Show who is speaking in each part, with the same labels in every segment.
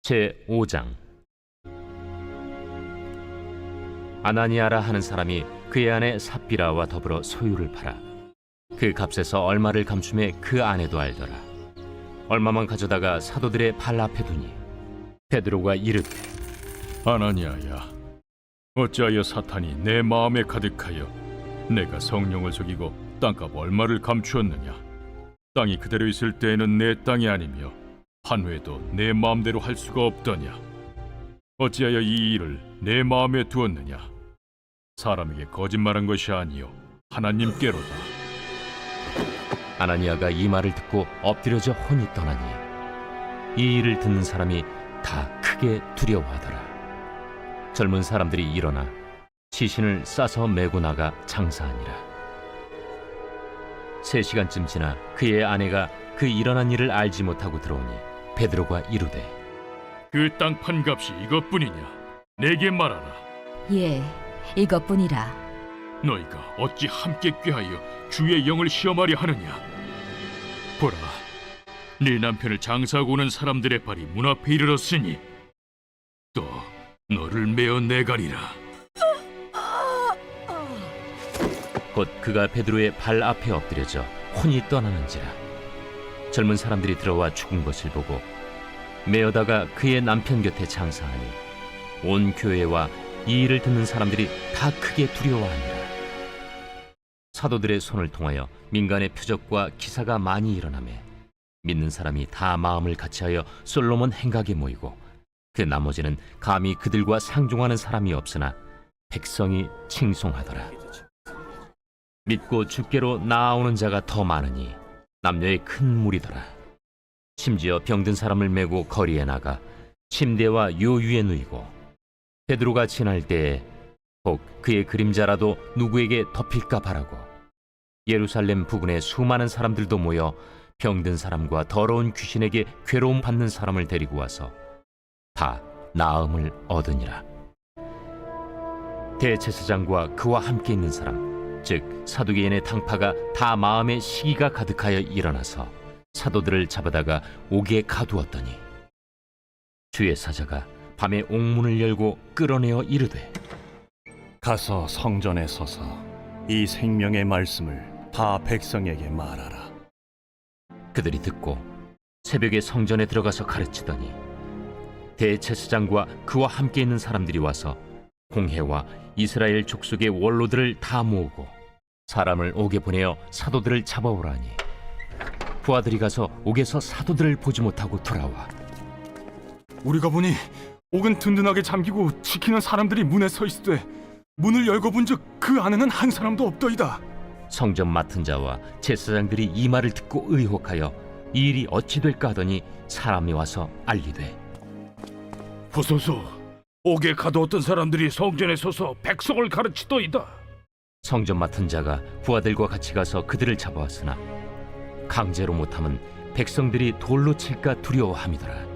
Speaker 1: 제5장. 아나니아라 하는 사람이 그의 아내 삽비라와 더불어 소유를 팔아 그 값에서 얼마를 감춤해 그 아내도 알더라. 얼마만 가져다가 사도들의 발 앞에 두니 베드로가 이르되,
Speaker 2: 아나니아야, 어찌하여 사탄이 내 마음에 가득하여 내가 성령을 속이고 땅값 얼마를 감추었느냐? 땅이 그대로 있을 때에는 내 땅이 아니며 판회도 내 마음대로 할 수가 없더냐? 어찌하여 이 일을 내 마음에 두었느냐? 사람에게 거짓말한 것이 아니요 하나님께로다.
Speaker 1: 아나니아가 이 말을 듣고 엎드려져 혼이 떠나니 이 일을 듣는 사람이 다 크게 두려워하더라. 젊은 사람들이 일어나 시신을 싸서 메고 나가 장사하니라. 3시간쯤 지나 그의 아내가 그 일어난 일을 알지 못하고 들어오니 베드로가 이르되,
Speaker 2: 그 땅 판값이 이것뿐이냐? 내게 말하라.
Speaker 3: 예, 이것뿐이라.
Speaker 2: 너희가 어찌 함께 꾀하여 주의 영을 시험하려 하느냐? 보라, 네 남편을 장사하고 오는 사람들의 발이 문 앞에 이르렀으니 또 너를 메어 내가리라.
Speaker 1: 곧 그가 베드로의 발 앞에 엎드려져 혼이 떠나는지라. 젊은 사람들이 들어와 죽은 것을 보고 메어다가 그의 남편 곁에 장사하니 온 교회와 이 일을 듣는 사람들이 다 크게 두려워하니라. 사도들의 손을 통하여 민간의 표적과 기사가 많이 일어나매 믿는 사람이 다 마음을 같이하여 솔로몬 행각에 모이고 그 나머지는 감히 그들과 상종하는 사람이 없으나 백성이 칭송하더라. 믿고 주께로 나아오는 자가 더 많으니 남녀의 큰 무리더라. 심지어 병든 사람을 메고 거리에 나가 침대와 요 위에 누이고 베드로가 지날 때에 혹 그의 그림자라도 누구에게 덮일까 바라고 예루살렘 부근에 수많은 사람들도 모여 병든 사람과 더러운 귀신에게 괴로움 받는 사람을 데리고 와서 다 나음을 얻으니라. 대제사장과 그와 함께 있는 사람 즉 사두개인의 당파가 다 마음에 시기가 가득하여 일어나서 사도들을 잡아다가 옥에 가두었더니 주의 사자가 밤에 옥문을 열고 끌어내어 이르되,
Speaker 4: 가서 성전에 서서 이 생명의 말씀을 다 백성에게 말하라.
Speaker 1: 그들이 듣고 새벽에 성전에 들어가서 가르치더니 대제사장과 그와 함께 있는 사람들이 와서 공회와 이스라엘 족속의 원로들을 다 모으고 사람을 옥에 보내어 사도들을 잡아오라니 부하들이 가서 옥에서 사도들을 보지 못하고 돌아와
Speaker 5: 우리가 보니 옥은 든든하게 잠기고 지키는 사람들이 문에 서 있으되 문을 열고 본즉 그 안에는 한 사람도 없더이다.
Speaker 1: 성전 맡은 자와 제사장들이 이 말을 듣고 의혹하여 이 일이 어찌 될까 하더니 사람이 와서 알리되,
Speaker 6: 보소서, 옥에 가두었던 사람들이 성전에 서서 백성을 가르치더이다.
Speaker 1: 성전 맡은 자가 부하들과 같이 가서 그들을 잡아왔으나 강제로 못함은 백성들이 돌로 칠까 두려워함이더라.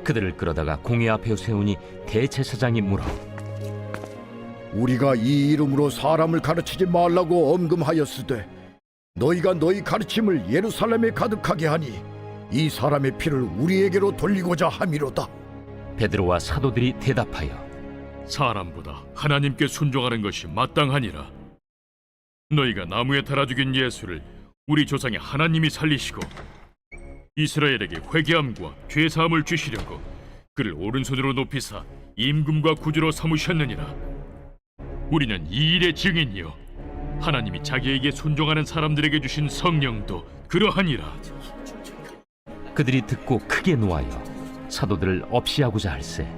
Speaker 1: 그들을 끌어다가 공회 앞에 세우니 대제사장이 물어,
Speaker 7: 우리가 이 이름으로 사람을 가르치지 말라고 엄금하였으되 너희가 너희 가르침을 예루살렘에 가득하게 하니 이 사람의 피를 우리에게로 돌리고자 함이로다.
Speaker 1: 베드로와 사도들이 대답하여,
Speaker 2: 사람보다 하나님께 순종하는 것이 마땅하니라. 너희가 나무에 달아 죽인 예수를 우리 조상의 하나님이 살리시고 이스라엘에게 회개함과 죄사함을 주시려고 그를 오른손으로 높이사 임금과 구주로 삼으셨느니라. 우리는 이 일의 증인이요 하나님이 자기에게 순종하는 사람들에게 주신 성령도 그러하니라.
Speaker 1: 그들이 듣고 크게 노하여 사도들을 없이하고자 할세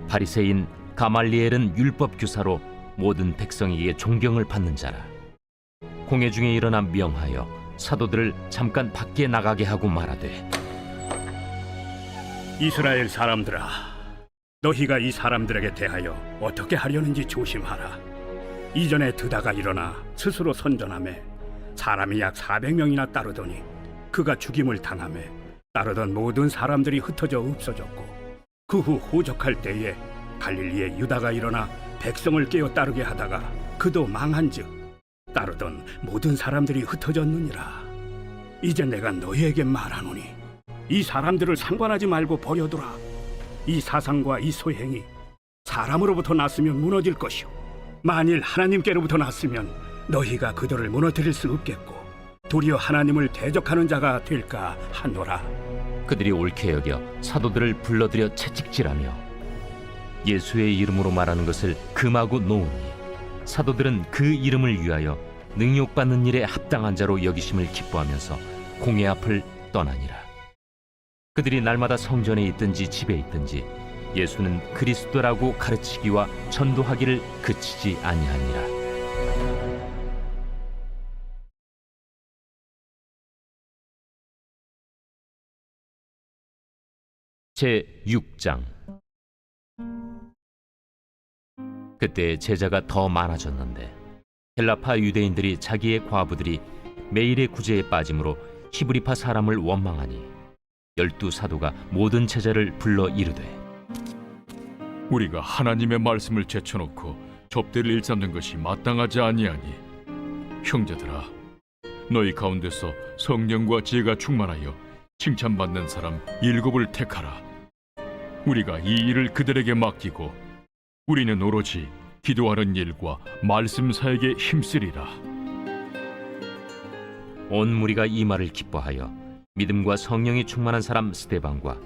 Speaker 1: 바리새인 가말리엘은 율법 교사로 모든 백성에게 존경을 받는 자라. 공회 중에 일어나 명하여 사도들을 잠깐 밖에 나가게 하고 말하되,
Speaker 8: 이스라엘 사람들아, 너희가 이 사람들에게 대하여 어떻게 하려는지 조심하라. 이전에 드다가 일어나 스스로 선전하며 사람이 약 400명이나 따르더니 그가 죽임을 당하며 따르던 모든 사람들이 흩어져 없어졌고 그 후 호적할 때에 갈릴리의 유다가 일어나 백성을 깨어 따르게 하다가 그도 망한즉 따르던 모든 사람들이 흩어졌느니라. 이제 내가 너희에게 말하노니 이 사람들을 상관하지 말고 버려두라. 이 사상과 이 소행이 사람으로부터 났으면 무너질 것이요 만일 하나님께로부터 났으면 너희가 그들을 무너뜨릴 수 없겠고 도리어 하나님을 대적하는 자가 될까 하노라.
Speaker 1: 그들이 옳게 여겨 사도들을 불러들여 채찍질하며 예수의 이름으로 말하는 것을 금하고 놓으니 사도들은 그 이름을 위하여 능욕받는 일에 합당한 자로 여기심을 기뻐하면서 공회 앞을 떠나니라. 그들이 날마다 성전에 있든지 집에 있든지 예수는 그리스도라고 가르치기와 전도하기를 그치지 아니하니라. 제 6장. 그때 제자가 더 많아졌는데 헬라파 유대인들이 자기의 과부들이 매일의 구제에 빠짐으로 히브리파 사람을 원망하니 12사도가 모든 제자를 불러 이르되
Speaker 2: 우리가 하나님의 말씀을 제쳐놓고 접대를 일삼는 것이 마땅하지 아니하니 형제들아 너희 가운데서 성령과 지혜가 충만하여 칭찬받는 사람 7을 택하라. 우리가 이 일을 그들에게 맡기고 우리는 오로지 기도하는 일과 말씀 사역에 힘쓰리라.
Speaker 1: 온 무리가 이 말을 기뻐하여 믿음과 성령이 충만한 사람 스데반과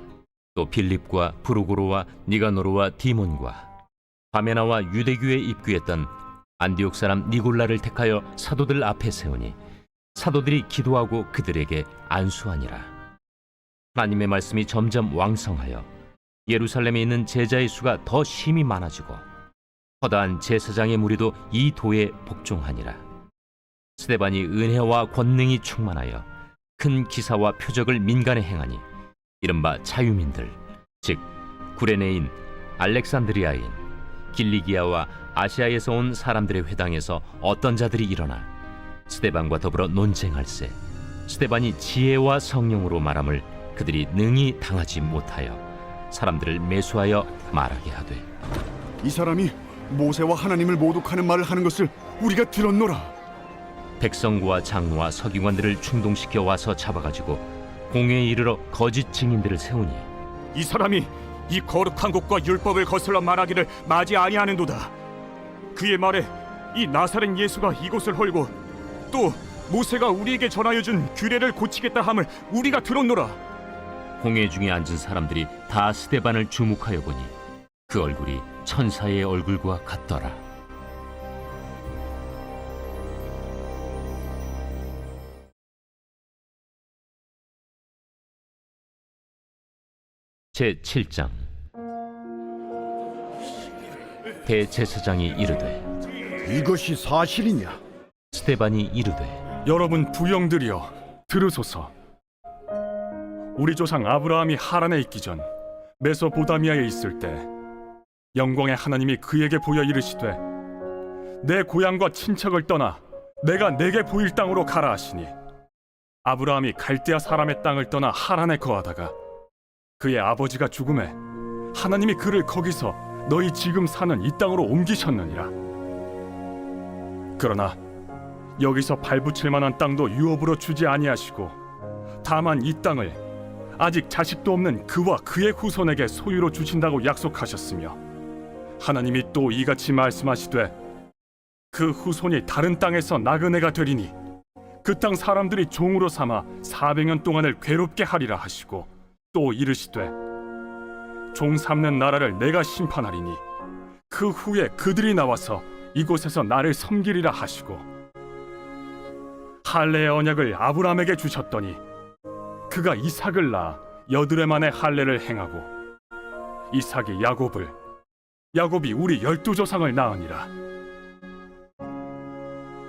Speaker 1: 또 빌립과 브루고로와 니가노르와 디몬과 바메나와 유대교에 입교했던 안디옥 사람 니골라를 택하여 사도들 앞에 세우니 사도들이 기도하고 그들에게 안수하니라. 하나님의 말씀이 점점 왕성하여 예루살렘에 있는 제자의 수가 더 심히 많아지고 허다한 제사장의 무리도 이 도에 복종하니라. 스데반이 은혜와 권능이 충만하여 큰 기사와 표적을 민간에 행하니 이른바 자유민들 즉 구레네인, 알렉산드리아인, 길리기아와 아시아에서 온 사람들의 회당에서 어떤 자들이 일어나 스데반과 더불어 논쟁할세 스데반이 지혜와 성령으로 말함을 그들이 능히 당하지 못하여 사람들을 매수하여 말하게 하되
Speaker 5: 이 사람이 모세와 하나님을 모독하는 말을 하는 것을 우리가 들었노라.
Speaker 1: 백성과 장로와 서기관들을 충동시켜 와서 잡아가지고 공회에 이르러 거짓 증인들을 세우니
Speaker 5: 이 사람이 이 거룩한 곳과 율법을 거슬러 말하기를 마지 아니하는도다. 그의 말에 이 나사렛 예수가 이곳을 헐고 또 모세가 우리에게 전하여 준 규례를 고치겠다 함을 우리가 들었노라.
Speaker 1: 공회 중에 앉은 사람들이 다 스데반을 주목하여 보니 그 얼굴이 천사의 얼굴과 같더라. 제 7장. 대제사장이 이르되
Speaker 7: 이것이 사실이냐?
Speaker 1: 스데반이 이르되
Speaker 5: 여러분 부영들이여 들으소서. 우리 조상 아브라함이 하란에 있기 전 메소보다미아에 있을 때 영광의 하나님이 그에게 보여 이르시되 내 고향과 친척을 떠나 내가 내게 보일 땅으로 가라 하시니 아브라함이 갈대아 사람의 땅을 떠나 하란에 거하다가 그의 아버지가 죽음에 하나님이 그를 거기서 너희 지금 사는 이 땅으로 옮기셨느니라. 그러나 여기서 발붙일 만한 땅도 유업으로 주지 아니하시고 다만 이 땅을 아직 자식도 없는 그와 그의 후손에게 소유로 주신다고 약속하셨으며 하나님이 또 이같이 말씀하시되 그 후손이 다른 땅에서 나그네가 되리니 그 땅 사람들이 종으로 삼아 400년 동안을 괴롭게 하리라 하시고 또 이르시되 종 삼는 나라를 내가 심판하리니 그 후에 그들이 나와서 이곳에서 나를 섬기리라 하시고 할례의 언약을 아브라함에게 주셨더니 그가 이삭을 낳아 여드레 만에 할례를 행하고 이삭이 야곱을 야곱이 우리 12조상을 낳으니라.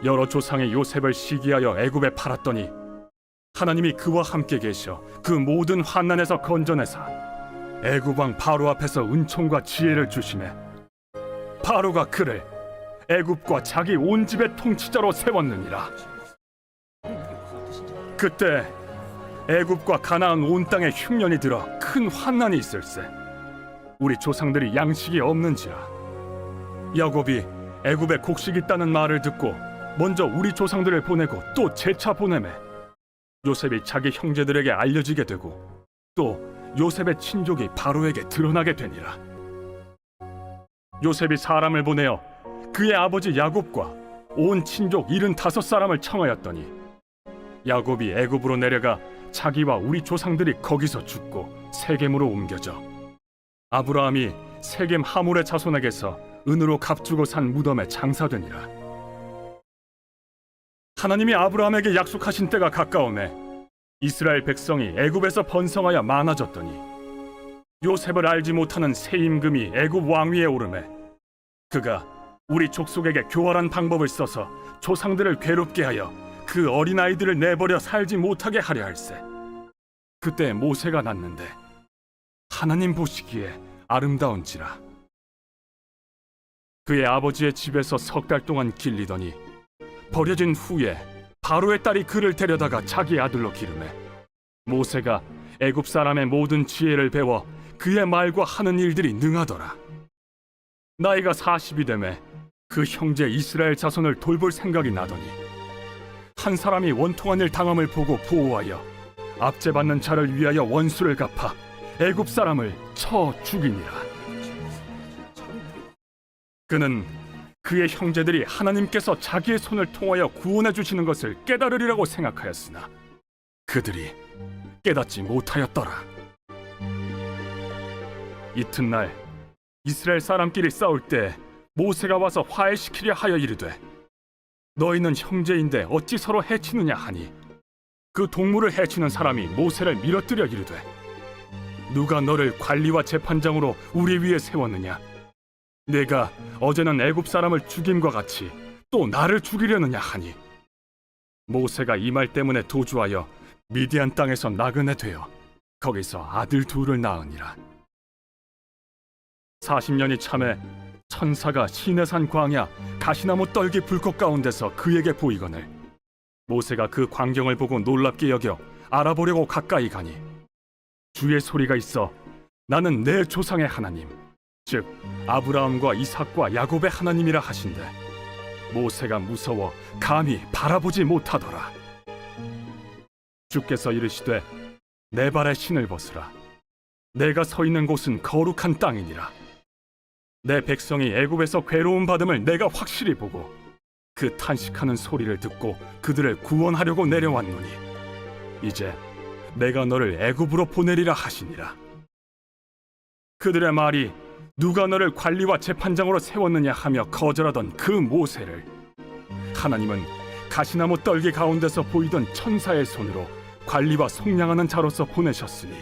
Speaker 5: 여러 조상의 요셉을 시기하여 애굽에 팔았더니 하나님이 그와 함께 계셔 그 모든 환난에서 건져내사 애굽 왕 바로 앞에서 은총과 지혜를 주시매 바로가 그를 애굽과 자기 온 집의 통치자로 세웠느니라. 그때 애굽과 가나안 온 땅에 흉년이 들어 큰 환난이 있을세. 우리 조상들이 양식이 없는지라. 야곱이 애굽에 곡식이 있다는 말을 듣고 먼저 우리 조상들을 보내고 또 재차 보내매 요셉이 자기 형제들에게 알려지게 되고 또 요셉의 친족이 바로에게 드러나게 되니라. 요셉이 사람을 보내어 그의 아버지 야곱과 온 친족 75사람을 청하였더니 야곱이 애굽으로 내려가 자기와 우리 조상들이 거기서 죽고 세겜으로 옮겨져 아브라함이 세겜 하몰의 자손에게서 은으로 값주고 산 무덤에 장사되니라. 하나님이 아브라함에게 약속하신 때가 가까우매 이스라엘 백성이 애굽에서 번성하여 많아졌더니 요셉을 알지 못하는 새 임금이 애굽 왕위에 오르매 그가 우리 족속에게 교활한 방법을 써서 조상들을 괴롭게 하여 그 어린아이들을 내버려 살지 못하게 하려 할세. 그때 모세가 났는데 하나님 보시기에 아름다운지라. 그의 아버지의 집에서 석 달 동안 길리더니 버려진 후에 바로의 딸이 그를 데려다가 자기 아들로 기르매 모세가 애굽 사람의 모든 지혜를 배워 그의 말과 하는 일들이 능하더라. 나이가 40이 되매 그 형제 이스라엘 자손을 돌볼 생각이 나더니 한 사람이 원통한 일 당함을 보고 보호하여 압제받는 자를 위하여 원수를 갚아 애굽 사람을 쳐 죽이니라. 그는 그의 형제들이 하나님께서 자기의 손을 통하여 구원해 주시는 것을 깨달으리라고 생각하였으나 그들이 깨닫지 못하였더라. 이튿날 이스라엘 사람끼리 싸울 때 모세가 와서 화해시키려 하여 이르되 너희는 형제인데 어찌 서로 해치느냐 하니 그 동물을 해치는 사람이 모세를 밀어뜨려 이르되 누가 너를 관리와 재판장으로 우리 위에 세웠느냐? 내가 어제는 애굽 사람을 죽임과 같이 또 나를 죽이려느냐 하니 모세가 이 말 때문에 도주하여 미디안 땅에서 나그네 되어 거기서 아들 둘을 낳으니라. 40년이 참에 천사가 시내산 광야 가시나무 떨기 불꽃 가운데서 그에게 보이거늘 모세가 그 광경을 보고 놀랍게 여겨 알아보려고 가까이 가니 주의 소리가 있어 나는 내 조상의 하나님 즉 아브라함과 이삭과 야곱의 하나님이라 하신대 모세가 무서워 감히 바라보지 못하더라. 주께서 이르시되 내 발에 신을 벗으라. 내가 서 있는 곳은 거룩한 땅이니라. 내 백성이 애굽에서 괴로움 받음을 내가 확실히 보고 그 탄식하는 소리를 듣고 그들을 구원하려고 내려왔노니 이제 내가 너를 애굽으로 보내리라 하시니라. 그들의 말이 누가 너를 관리와 재판장으로 세웠느냐 하며 거절하던 그 모세를 하나님은 가시나무 떨기 가운데서 보이던 천사의 손으로 관리와 속량하는 자로서 보내셨으니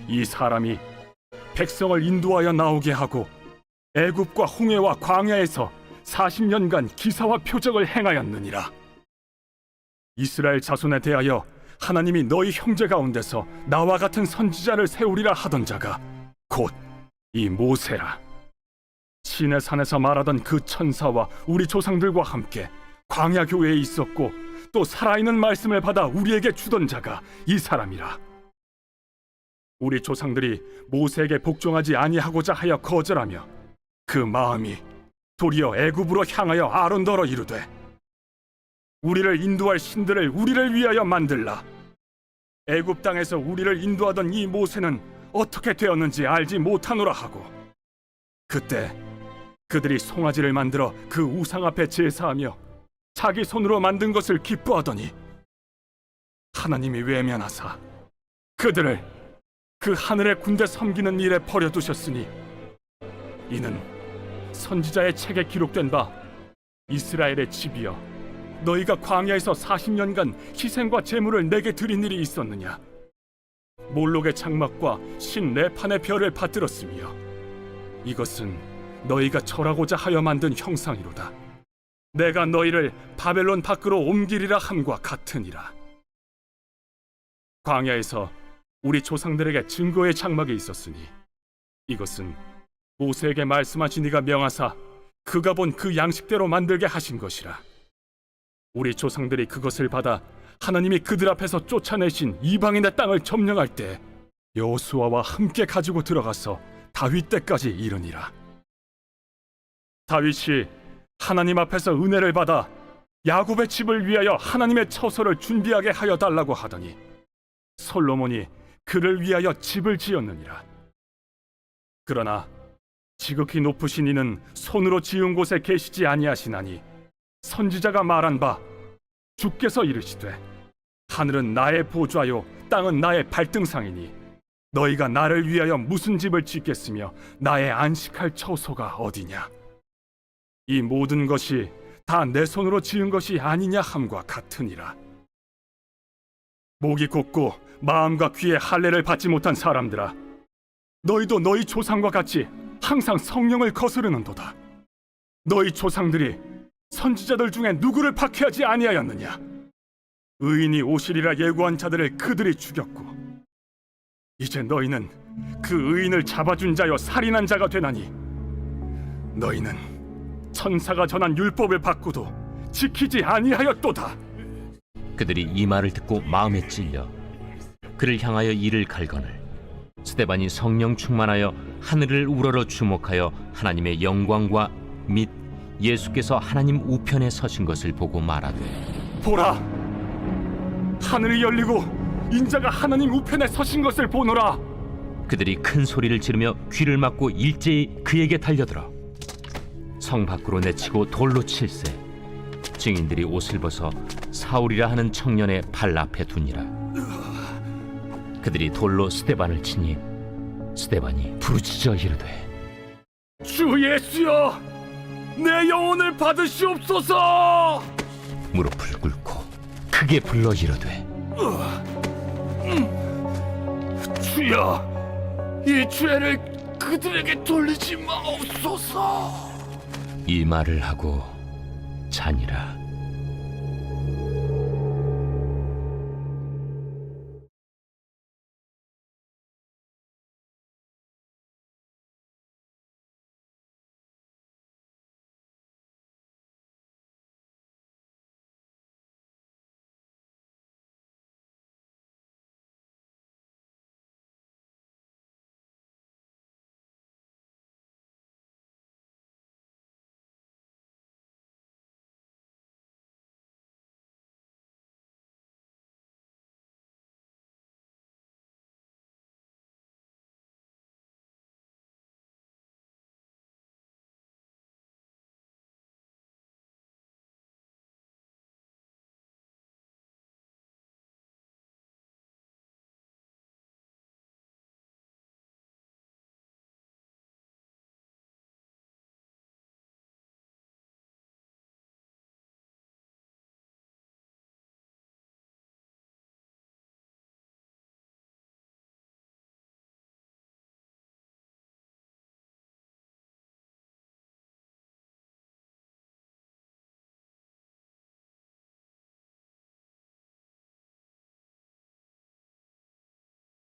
Speaker 5: 이 사람이 백성을 인도하여 나오게 하고 애굽과 홍해와 광야에서 40년간 기사와 표적을 행하였느니라. 이스라엘 자손에 대하여 하나님이 너희 형제 가운데서 나와 같은 선지자를 세우리라 하던 자가 곧 이 모세라. 시내 산에서 말하던 그 천사와 우리 조상들과 함께 광야 교회에 있었고 또 살아있는 말씀을 받아 우리에게 주던 자가 이 사람이라. 우리 조상들이 모세에게 복종하지 아니하고자 하여 거절하며 그 마음이 도리어 애굽으로 향하여 아론더러 이르되 우리를 인도할 신들을 우리를 위하여 만들라. 애굽 땅에서 우리를 인도하던 이 모세는 어떻게 되었는지 알지 못하노라 하고 그때 그들이 송아지를 만들어 그 우상 앞에 제사하며 자기 손으로 만든 것을 기뻐하더니 하나님이 외면하사 그들을 그 하늘의 군대 섬기는 일에 버려두셨으니 이는 선지자의 책에 기록된 바 이스라엘의 집이여 너희가 광야에서 40년간 희생과 제물을 내게 드린 일이 있었느냐? 몰록의 장막과 신 네판의 별을 받들었으며 이것은 너희가 절하고자 하여 만든 형상이로다. 내가 너희를 바벨론 밖으로 옮기리라 함과 같으니라. 광야에서 우리 조상들에게 증거의 장막이 있었으니 이것은 모세에게 말씀하신 이가 명하사 그가 본 그 양식대로 만들게 하신 것이라. 우리 조상들이 그것을 받아 하나님이 그들 앞에서 쫓아내신 이방인의 땅을 점령할 때 여호수아와 함께 가지고 들어가서 다윗 때까지 이르니라. 다윗이 하나님 앞에서 은혜를 받아 야곱의 집을 위하여 하나님의 처소를 준비하게 하여 달라고 하더니 솔로몬이 그를 위하여 집을 지었느니라. 그러나 지극히 높으신 이는 손으로 지은 곳에 계시지 아니하시나니 선지자가 말한 바 주께서 이르시되 하늘은 나의 보좌요 땅은 나의 발등상이니 너희가 나를 위하여 무슨 집을 짓겠으며 나의 안식할 처소가 어디냐. 이 모든 것이 다 내 손으로 지은 것이 아니냐 함과 같으니라. 목이 곧고 마음과 귀에 할례를 받지 못한 사람들아, 너희도 너희 조상과 같이 항상 성령을 거스르는도다. 너희 조상들이 선지자들 중에 누구를 박해하지 아니하였느냐. 의인이 오시리라 예고한 자들을 그들이 죽였고 이제 너희는 그 의인을 잡아준 자여 살인한 자가 되나니 너희는 천사가 전한 율법을 받고도 지키지 아니하였도다.
Speaker 1: 그들이 이 말을 듣고 마음에 찔려 그를 향하여 이를 갈거늘 스데반이 성령 충만하여 하늘을 우러러 주목하여 하나님의 영광과 및 예수께서 하나님 우편에 서신 것을 보고 말하되
Speaker 5: 보라, 하늘이 열리고 인자가 하나님 우편에 서신 것을 보노라.
Speaker 1: 그들이 큰 소리를 지르며 귀를 막고 일제히 그에게 달려들어 성 밖으로 내치고 돌로 칠세. 증인들이 옷을 벗어 사울이라 하는 청년의 발 앞에 두니라. 그들이 돌로 스데반을 치니 스데반이 부르짖어 이르되
Speaker 5: 주 예수여, 내 영혼을 받으시옵소서.
Speaker 1: 무릎을 꿇고 크게 불러 이르되
Speaker 5: 주여, 이 죄를 그들에게 돌리지 마옵소서.
Speaker 1: 이 말을 하고 자니라.